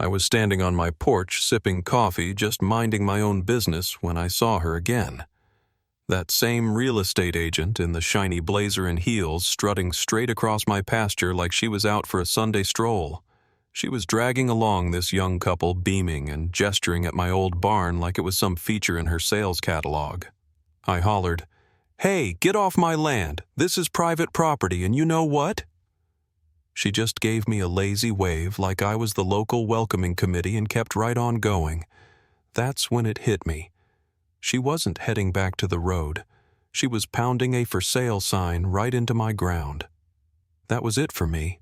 I was standing on my porch sipping coffee, just minding my own business when I saw her again. That same real estate agent in the shiny blazer and heels strutting straight across my pasture like she was out for a Sunday stroll. She was dragging along this young couple, beaming and gesturing at my old barn like it was some feature in her sales catalog. I hollered, "Hey, get off my land. This is private property, and you know what?" She just gave me a lazy wave like I was the local welcoming committee and kept right on going. That's when it hit me. She wasn't heading back to the road. She was pounding a for sale sign right into my ground. That was it for me.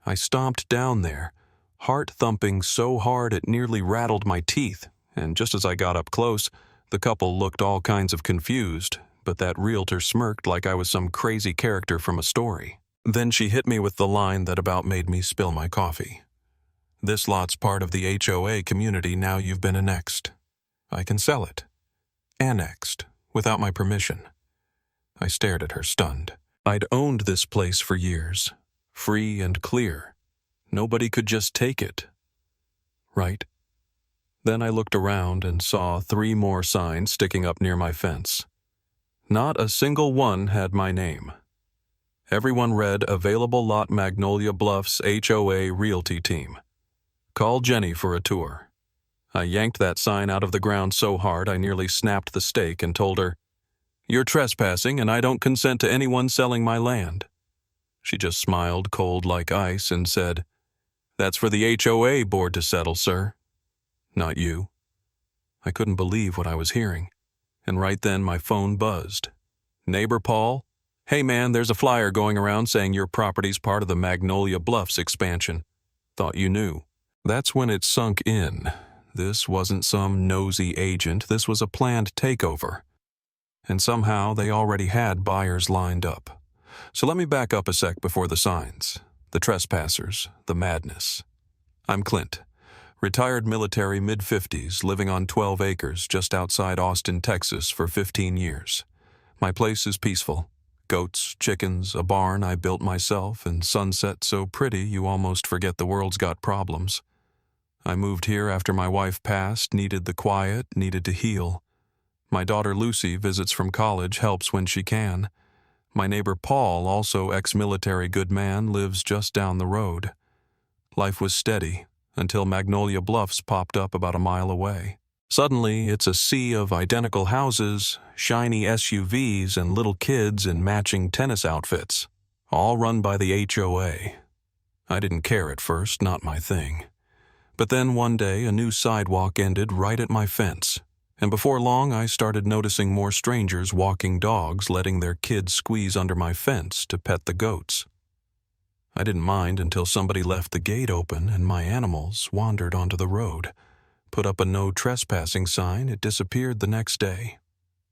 I stomped down there, heart thumping so hard it nearly rattled my teeth, and just as I got up close, the couple looked all kinds of confused, but that realtor smirked like I was some crazy character from a story. Then she hit me with the line that about made me spill my coffee. "This lot's part of the HOA community now you've been annexed. I can sell it. Annexed, without my permission." I stared at her, stunned. I'd owned this place for years, free and clear. Nobody could just take it. Right? Then I looked around and saw 3 more signs sticking up near my fence. Not a single one had my name. Everyone read "Available Lot Magnolia Bluffs HOA Realty Team. Call Jenny for a tour." I yanked that sign out of the ground so hard I nearly snapped the stake and told her, "You're trespassing and I don't consent to anyone selling my land." She just smiled cold like ice and said, "That's for the HOA board to settle, sir. Not you." I couldn't believe what I was hearing, and right then my phone buzzed. "Neighbor Paul? Hey man, there's a flyer going around saying your property's part of the Magnolia Bluffs expansion. Thought you knew." That's when it sunk in. This wasn't some nosy agent, this was a planned takeover. And somehow they already had buyers lined up. So let me back up a sec before the signs, the trespassers, the madness. I'm Clint, retired military, mid-50s, living on 12 acres just outside Austin, Texas for 15 years. My place is peaceful. Goats, chickens, a barn I built myself, and sunset so pretty you almost forget the world's got problems. I moved here after my wife passed, needed the quiet, needed to heal. My daughter Lucy visits from college, helps when she can. My neighbor Paul, also ex-military good man, lives just down the road. Life was steady until Magnolia Bluffs popped up about a mile away. Suddenly, it's a sea of identical houses, shiny SUVs, and little kids in matching tennis outfits, all run by the HOA. I didn't care at first, not my thing. But then one day, a new sidewalk ended right at my fence, and before long I started noticing more strangers walking dogs, letting their kids squeeze under my fence to pet the goats. I didn't mind until somebody left the gate open and my animals wandered onto the road. Put up a no trespassing sign, it disappeared the next day.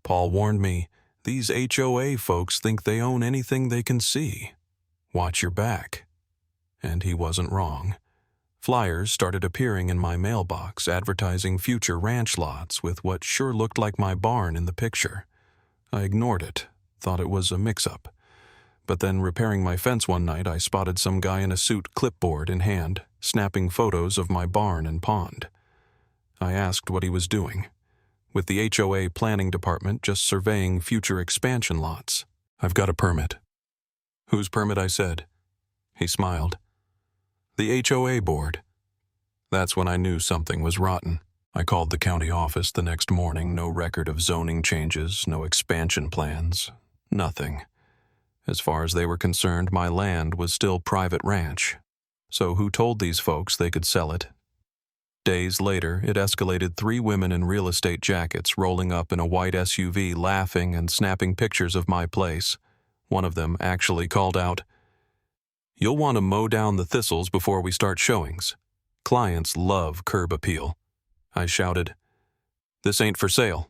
Paul warned me, "These HOA folks think they own anything they can see. Watch your back." And he wasn't wrong. Flyers started appearing in my mailbox advertising future ranch lots with what sure looked like my barn in the picture. I ignored it, thought it was a mix-up. But then repairing my fence one night, I spotted some guy in a suit, clipboard in hand, snapping photos of my barn and pond. I asked what he was doing. With the HOA planning department just surveying future expansion lots. "I've got a permit." "Whose permit?" I said. He smiled. "The HOA board." That's when I knew something was rotten. I called the county office the next morning, no record of zoning changes, no expansion plans, nothing. As far as they were concerned, my land was still private ranch. So who told these folks they could sell it? Days later, it escalated 3 women in real estate jackets rolling up in a white SUV laughing and snapping pictures of my place. One of them actually called out, "You'll want to mow down the thistles before we start showings. Clients love curb appeal." I shouted, "This ain't for sale."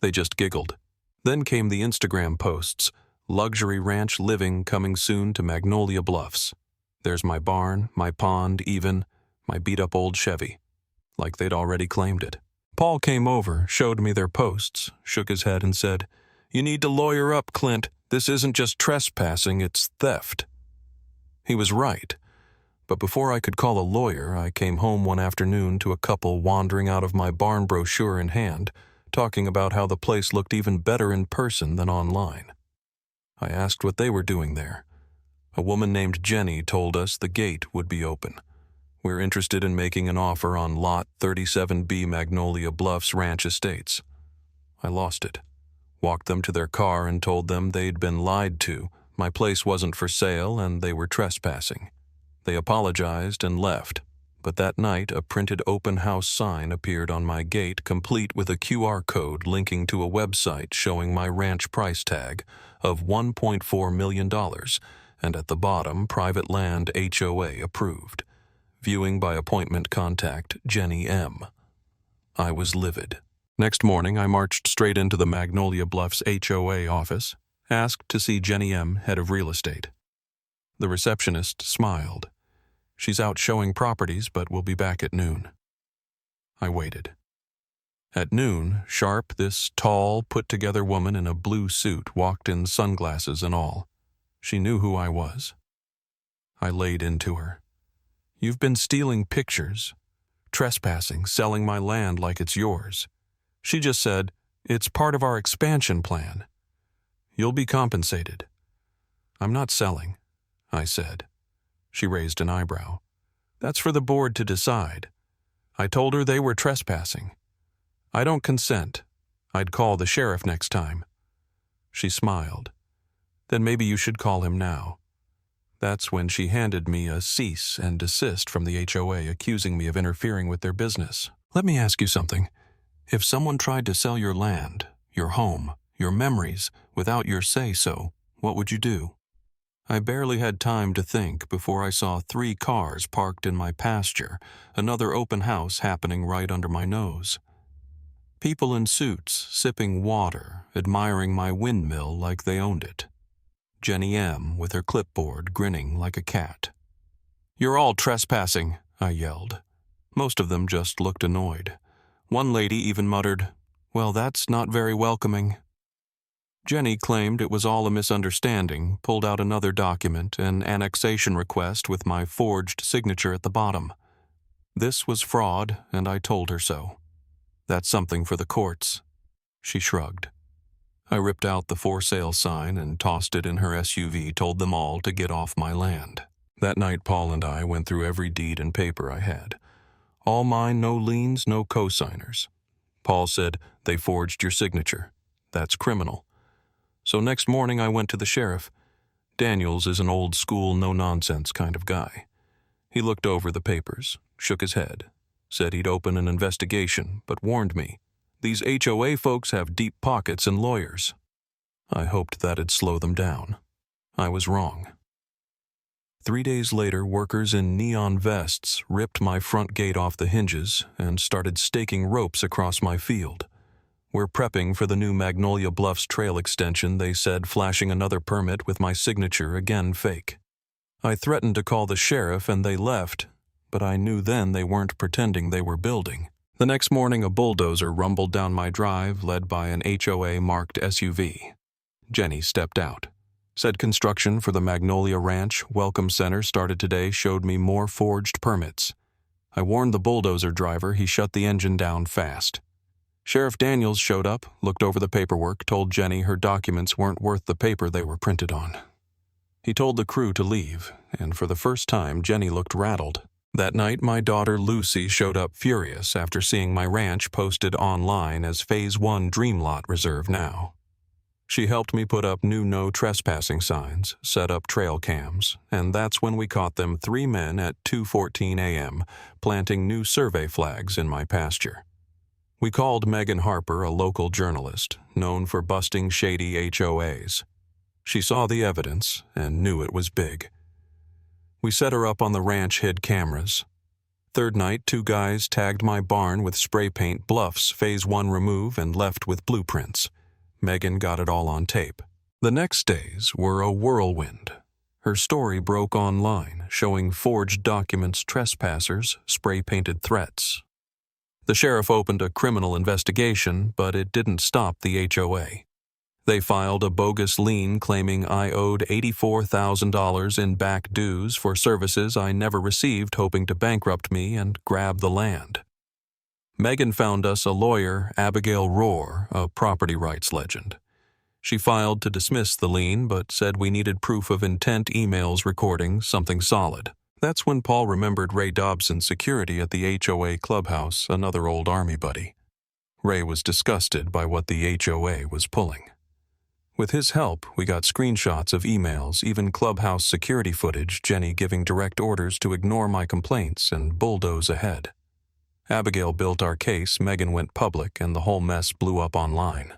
They just giggled. Then came the Instagram posts, "Luxury ranch living coming soon to Magnolia Bluffs. There's my barn, my pond, even my beat-up old Chevy." Like they'd already claimed it. Paul came over, showed me their posts, shook his head and said, "You need to lawyer up, Clint. This isn't just trespassing, it's theft." He was right. But before I could call a lawyer, I came home one afternoon to a couple wandering out of my barn brochure in hand, talking about how the place looked even better in person than online. I asked what they were doing there. A woman named Jenny told us the gate would be open. We're interested in making an offer on Lot 37B Magnolia Bluffs Ranch Estates. I lost it. Walked them to their car and told them they'd been lied to. My place wasn't for sale and they were trespassing. They apologized and left, but that night a printed open house sign appeared on my gate, complete with a QR code linking to a website showing my ranch price tag of $1.4 million, and at the bottom, private land HOA approved. Viewing by appointment, contact Jenny M. I was livid. Next morning, I marched straight into the Magnolia Bluffs HOA office, asked to see Jenny M., head of real estate. The receptionist smiled. She's out showing properties, but will be back at noon. I waited. At noon, sharp, this tall, put-together woman in a blue suit walked in, sunglasses and all. She knew who I was. I laid into her. You've been stealing pictures, trespassing, selling my land like it's yours. She just said, it's part of our expansion plan. You'll be compensated. I'm not selling, I said. She raised an eyebrow. That's for the board to decide. I told her they were trespassing. I don't consent. I'd call the sheriff next time. She smiled. Then maybe you should call him now. That's when she handed me a cease and desist from the HOA, accusing me of interfering with their business. Let me ask you something. If someone tried to sell your land, your home, your memories, without your say-so, what would you do? I barely had time to think before I saw 3 cars parked in my pasture, another open house happening right under my nose. People in suits, sipping water, admiring my windmill like they owned it. Jenny M. with her clipboard, grinning like a cat. You're all trespassing, I yelled. Most of them just looked annoyed. One lady even muttered, well, that's not very welcoming. Jenny claimed it was all a misunderstanding, pulled out another document, an annexation request with my forged signature at the bottom. This was fraud, and I told her so. That's something for the courts. She shrugged. I ripped out the for sale sign and tossed it in her SUV, told them all to get off my land. That night, Paul and I went through every deed and paper I had. All mine, no liens, no co-signers. Paul said, they forged your signature. That's criminal. So next morning I went to the sheriff. Daniels is an old-school, no-nonsense kind of guy. He looked over the papers, shook his head, said he'd open an investigation, but warned me. These HOA folks have deep pockets and lawyers. I hoped that'd slow them down. I was wrong. 3 days later, workers in neon vests ripped my front gate off the hinges and started staking ropes across my field. We're prepping for the new Magnolia Bluffs trail extension, they said, flashing another permit with my signature, again fake. I threatened to call the sheriff and they left, but I knew then they weren't pretending they were building. The next morning, a bulldozer rumbled down my drive, led by an HOA-marked SUV. Jenny stepped out. Said construction for the Magnolia Ranch Welcome Center started today, showed me more forged permits. I warned the bulldozer driver he shut the engine down fast. Sheriff Daniels showed up, looked over the paperwork, told Jenny her documents weren't worth the paper they were printed on. He told the crew to leave, and for the first time, Jenny looked rattled. That night, my daughter Lucy showed up furious after seeing my ranch posted online as Phase 1 Dream Lot Reserve now. She helped me put up new no trespassing signs, set up trail cams, and that's when we caught them 3 men at 2:14 a.m. planting new survey flags in my pasture. We called Megan Harper, a local journalist, known for busting shady HOAs. She saw the evidence and knew it was big. We set her up on the ranch hid cameras. Third night, 2 guys tagged my barn with spray paint Bluffs Phase 1 remove and left with blueprints. Megan got it all on tape. The next days were a whirlwind. Her story broke online, showing forged documents, trespassers, spray-painted threats. The sheriff opened a criminal investigation, but it didn't stop the HOA. They filed a bogus lien claiming I owed $84,000 in back dues for services I never received, hoping to bankrupt me and grab the land. Megan found us a lawyer, Abigail Rohr, a property rights legend. She filed to dismiss the lien, but said we needed proof of intent emails recording something solid. That's when Paul remembered Ray Dobson's security at the HOA clubhouse, another old Army buddy. Ray was disgusted by what the HOA was pulling. With his help, we got screenshots of emails, even clubhouse security footage, Jenny giving direct orders to ignore my complaints and bulldoze ahead. Abigail built our case, Megan went public, and the whole mess blew up online.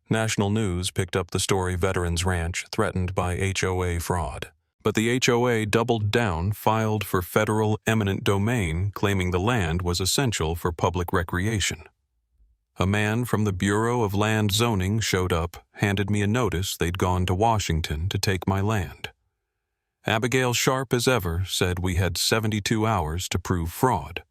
National news picked up the story Veterans Ranch threatened by HOA fraud. But the HOA doubled down, filed for federal eminent domain, claiming the land was essential for public recreation. A man from the Bureau of Land Zoning showed up, handed me a notice they'd gone to Washington to take my land. Abigail, sharp as ever, said we had 72 hours to prove fraud.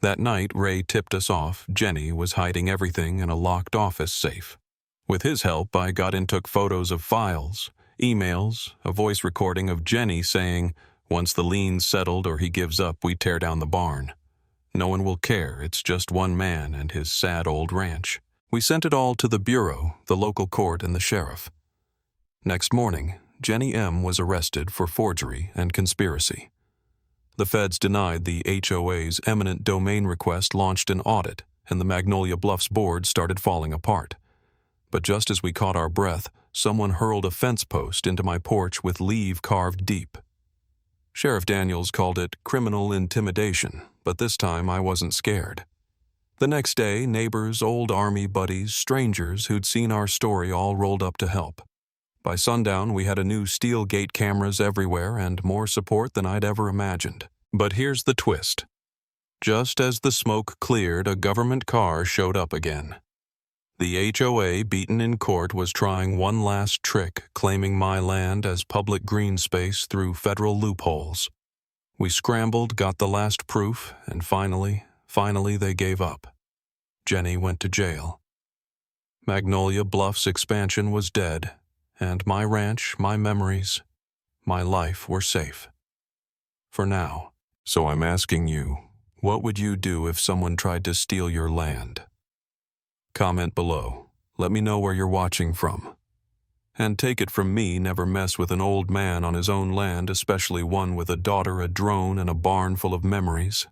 That night, Ray tipped us off. Jenny was hiding everything in a locked office safe. With his help, I got and took photos of files, emails, a voice recording of Jenny saying, once the lien's settled or he gives up, we tear down the barn. No one will care, it's just one man and his sad old ranch. We sent it all to the Bureau, the local court, and the sheriff. Next morning, Jenny M. was arrested for forgery and conspiracy. The feds denied the HOA's eminent domain request, launched an audit, and the Magnolia Bluffs board started falling apart. But just as we caught our breath, someone hurled a fence post into my porch with "Leave" carved deep. Sheriff Daniels called it criminal intimidation, but this time I wasn't scared. The next day, neighbors, old Army buddies, strangers who'd seen our story all rolled up to help. By sundown, we had a new steel gate cameras everywhere and more support than I'd ever imagined. But here's the twist. Just as the smoke cleared, a government car showed up again. The HOA, beaten in court, was trying one last trick, claiming my land as public green space through federal loopholes. We scrambled, got the last proof, and finally they gave up. Jenny went to jail. Magnolia Bluffs expansion was dead, and my ranch, my memories, my life were safe. For now. So I'm asking you, what would you do if someone tried to steal your land? Comment below. Let me know where you're watching from. And take it from me, never mess with an old man on his own land, especially one with a daughter, a drone, and a barn full of memories.